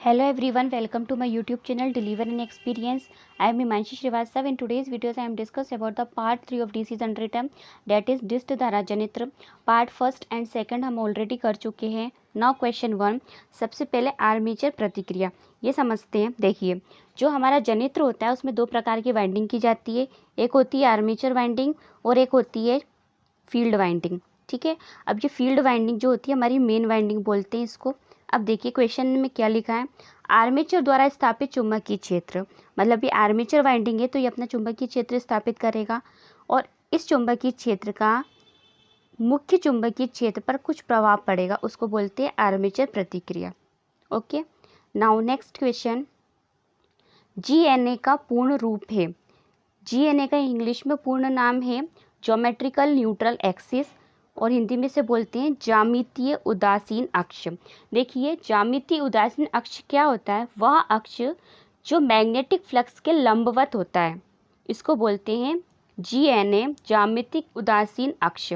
Hello everyone, welcome to my YouTube channel Deliver an Experience. I am Himanshi Srivastav. In today's videos, I am discuss about the part 3 of DC under term, that is डिस्ट धारा जनित्र. Part first and second हम already कर चुके हैं. Now question 1. सबसे पहले armature प्रतिक्रिया ये समझते हैं. देखिए, जो हमारा जनित्र होता है उसमें दो प्रकार की वाइंडिंग की जाती है. एक होती है आर्मेचर वाइंडिंग और एक होती है फील्ड वाइंडिंग. ठीक है, अब ये फील्ड वाइंडिंग जो होती है हमारी मेन वाइंडिंग बोलते हैं इसको. अब देखिए क्वेश्चन में क्या लिखा है. आर्मेचर द्वारा स्थापित चुंबकीय क्षेत्र, मतलब ये आर्मेचर वाइंडिंग है तो ये अपना चुंबकीय क्षेत्र स्थापित करेगा और इस चुंबकीय क्षेत्र का मुख्य चुंबकीय क्षेत्र पर कुछ प्रभाव पड़ेगा, उसको बोलते हैं आर्मेचर प्रतिक्रिया. Okay, now next question. GNA का पूर्ण रूप है. जीएनए का इंग्लिश में पूर्ण नाम है ज्योमेट्रिकल न्यूट्रल एक्सिस और हिंदी में से बोलते हैं ज्यामितीय उदासीन अक्ष. देखिए, ज्यामितीय उदासीन अक्ष क्या होता है? वह अक्ष जो मैग्नेटिक फ्लक्स के लंबवत होता है, इसको बोलते हैं जीएनए, ज्यामितिक उदासीन अक्ष.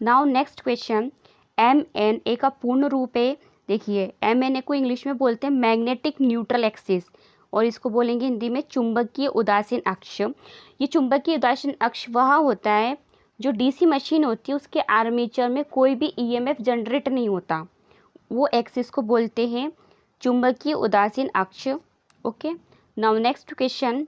Now next question. एमएनए का पूर्ण रूप है. देखिए, एमएनए को इंग्लिश में बोलते हैं मैग्नेटिक न्यूट्रल एक्सिस और इसको बोलेंगे हिंदी में चुंबकीय उदासीन अक्ष. ये चुंबकीय उदासीन अक्ष वह होता है जो डीसी मशीन होती है उसके आर्मेचर में कोई भी ईएमएफ जनरेट नहीं होता, वो एक्सिस को बोलते हैं चुंबकीय उदासीन अक्ष. Okay, now next question.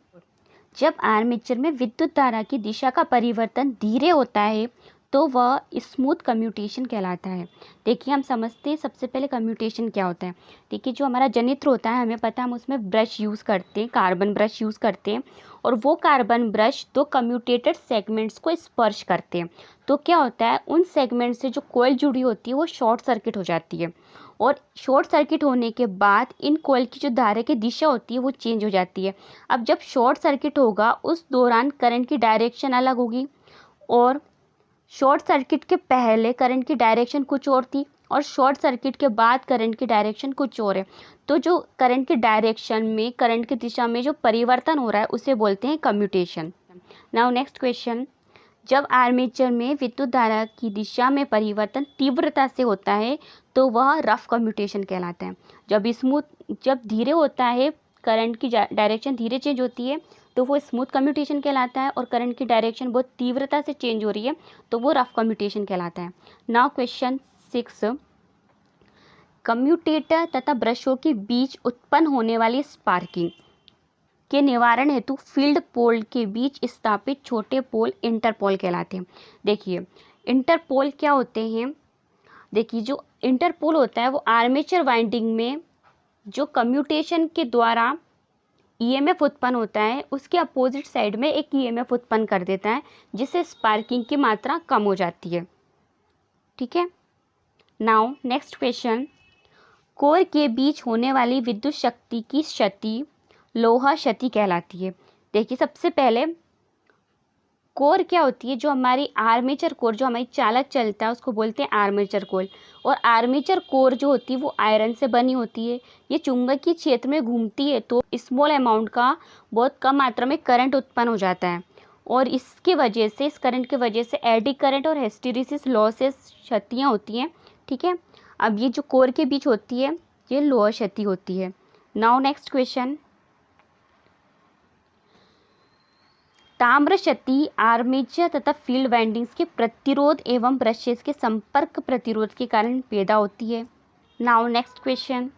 जब आर्मेचर में विद्युत धारा की दिशा का परिवर्तन धीरे होता है तो वह स्मूथ कम्यूटेशन कहलाता है. देखिए, हम समझते हैं सबसे पहले कम्यूटेशन क्या होता है. देखिए, जो हमारा जनित्र होता है हमें पता है, हम उसमें ब्रश यूज़ करते हैं, कार्बन ब्रश यूज़ करते हैं और वो कार्बन ब्रश दो कम्यूटेटेड सेगमेंट्स को स्पर्श करते हैं. तो क्या होता है, उन सेगमेंट से जो कॉइल जुड़ी होती है वो शॉर्ट सर्किट हो जाती है और शॉर्ट सर्किट होने के बाद इन कॉइल की जो धारा की दिशा होती है वो चेंज हो जाती है. अब जब शॉर्ट सर्किट होगा उस दौरान करंट की डायरेक्शन अलग होगी और शॉर्ट सर्किट के पहले करंट की डायरेक्शन कुछ और थी और शॉर्ट सर्किट के बाद करंट की डायरेक्शन कुछ और है. तो जो करंट की डायरेक्शन में, करंट की दिशा में जो परिवर्तन हो रहा है उसे बोलते हैं कम्यूटेशन. Now next question. जब आर्मेचर में विद्युत धारा की दिशा में परिवर्तन तीव्रता से होता है तो वह रफ कम्यूटेशन कहलाता है. जब धीरे होता है, करंट की डायरेक्शन धीरे चेंज होती है तो वो स्मूथ कम्यूटेशन कहलाता है और करंट की डायरेक्शन बहुत तीव्रता से चेंज हो रही है तो वो रफ कम्यूटेशन कहलाता है. Now question 6. कम्यूटेटर तथा ब्रशों के बीच उत्पन्न होने वाली स्पार्किंग के निवारण हेतु फील्ड पोल के बीच स्थापित छोटे पोल इंटरपोल कहलाते हैं. देखिए, इंटरपोल क्या होते हैं. देखिए, जो इंटरपोल होता है वो आर्मेचर वाइंडिंग में जो कम्यूटेशन के द्वारा ईएमएफ उत्पन्न होता है उसके अपोजिट साइड में एक ईएमएफ उत्पन्न कर देता है जिससे स्पार्किंग की मात्रा कम हो जाती है. ठीक है, नाउ नेक्स्ट क्वेश्चन. कोर के बीच होने वाली विद्युत शक्ति की क्षति लोहा क्षति कहलाती है. देखिए, सबसे पहले कोर क्या होती है, जो हमारी आर्मेचर कोर, जो हमारी चालक चलता है उसको बोलते हैं आर्मेचर कोर. और आर्मेचर कोर जो होती है वो आयरन से बनी होती है. ये चुंबकीय क्षेत्र में घूमती है तो स्मॉल अमाउंट का बहुत कम मात्रा में करंट उत्पन्न हो जाता है और इसके वजह से, इस करंट की वजह से एडी करंट और हिस्टैरिसीस लॉसेस क्षतियाँ होती हैं. ठीक है, अब ये जो कोर के बीच होती है ये लोहा क्षति होती है. Now next question. ताम्र क्षति आर्मेचर तथा फील्ड वाइंडिंग्स के प्रतिरोध एवं ब्रशेस के संपर्क प्रतिरोध के कारण पैदा होती है. Now next question.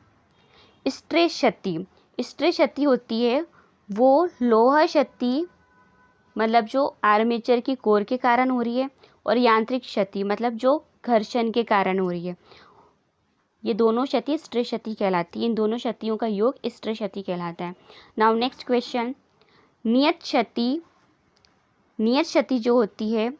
स्ट्रेस क्षति. स्ट्रेस क्षति होती है वो लोहा क्षति, मतलब जो आर्मेचर की कोर के कारण हो रही है, और यांत्रिक क्षति मतलब जो घर्षण के कारण हो रही है. ये दोनों क्षति स्ट्रेस क्षति कहलाती है. इन दोनों क्षतियों का योग स्ट्रेस क्षति कहलाता है. Now next question. नियत क्षति. नियत क्षति जो होती है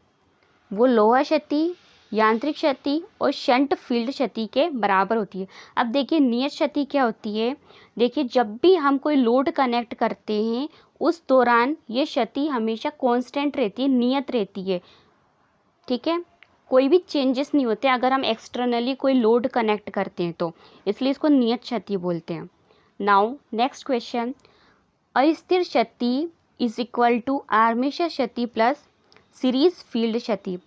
वो लोहा क्षति, यांत्रिक क्षति और शंट फील्ड क्षति के बराबर होती है. अब देखिए, नियत क्षति क्या होती है. देखिए, जब भी हम कोई लोड कनेक्ट करते हैं उस दौरान ये क्षति हमेशा कांस्टेंट रहती है, नियत रहती है. ठीक है, कोई भी चेंजेस नहीं होते अगर हम एक्सटर्नली कोई लोड कनेक्ट करते हैं तो, इसलिए इसको नियत क्षति बोलते हैं. Now next question. अस्थिर क्षति इज इक्वल टू आर्मेचर क्षति प्लस सीरीज फील्ड क्षति.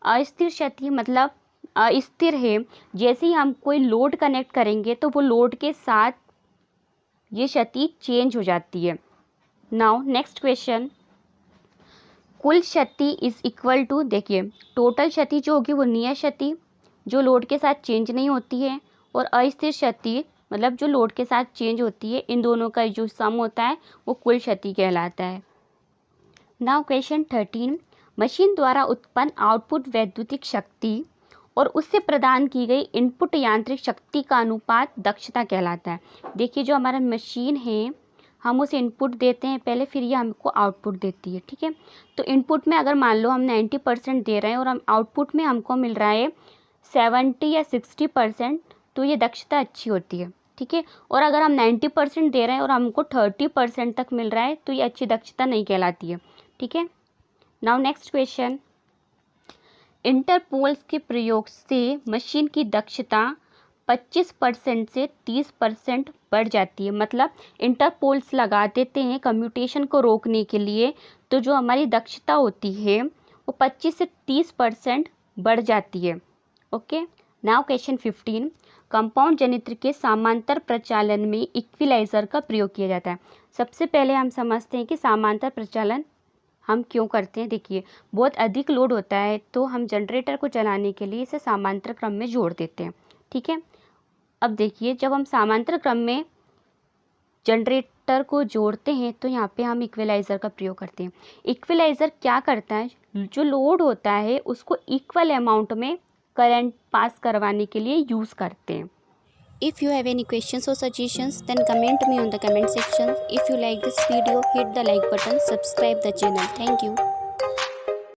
अस्थिर क्षति मतलब अस्थिर है, जैसे ही हम कोई लोड कनेक्ट करेंगे तो वो लोड के साथ ये क्षति चेंज हो जाती है। नाउ नेक्स्ट क्वेश्चन, कुल क्षति इज इक्वल टू, देखिए टोटल क्षति जो होगी वो नियत क्षति जो लोड के साथ चेंज नहीं होती है, और अस्थिर क्षति मतलब जो लोड के साथ चेंज होती है, इन दोनों का जो सम होता है वो कुल क्षति कहलाता है। नाउ क्वेश्चन 13, मशीन द्वारा उत्पन्न आउटपुट वैद्युतिक शक्ति और उससे प्रदान की गई इनपुट यांत्रिक शक्ति का अनुपात दक्षता कहलाता है। देखिए जो हमारा मशीन है, हम उसे इनपुट देते हैं पहले, फिर ये हमको आउटपुट देती है, ठीक है। तो इनपुट में अगर मान लो हम 90% दे रहे हैं और हम आउटपुट में हमको मिल रहा है 70 या 60%, तो ये दक्षता अच्छी होती है, ठीक है। और अगर हम 90% दे रहे हैं और हमको 30% तक मिल रहा है, तो ये अच्छी दक्षता नहीं कहलाती है, ठीक है। नाउ नेक्स्ट क्वेश्चन, इंटरपोल्स के प्रयोग से मशीन की दक्षता 25% से 30% बढ़ जाती है। मतलब इंटरपोल्स लगा देते हैं कम्यूटेशन को रोकने के लिए, तो जो हमारी दक्षता होती है वो 25 से 30% बढ़ जाती है। ओके। नाउ क्वेश्चन 15, कंपाउंड जनित्र के समांतर प्रचालन में इक्विलाइजर का प्रयोग किया जाता है। सबसे पहले हम समझते हैं कि समांतर प्रचालन हम क्यों करते हैं। देखिए बहुत अधिक लोड होता है तो हम जनरेटर को चलाने के लिए इसे समांतर क्रम में जोड़ देते हैं, ठीक है। अब देखिए जब हम समांतर क्रम में जनरेटर को जोड़ते हैं तो यहाँ पे हम इक्विलाइज़र का प्रयोग करते हैं। इक्विलाइज़र क्या करता है, जो लोड होता है उसको इक्वल अमाउंट में करंट पास करवाने के लिए यूज़ करते हैं। If you have any questions or suggestions, then comment me on the comment section. If you like this video, hit the like button, subscribe the channel. Thank you.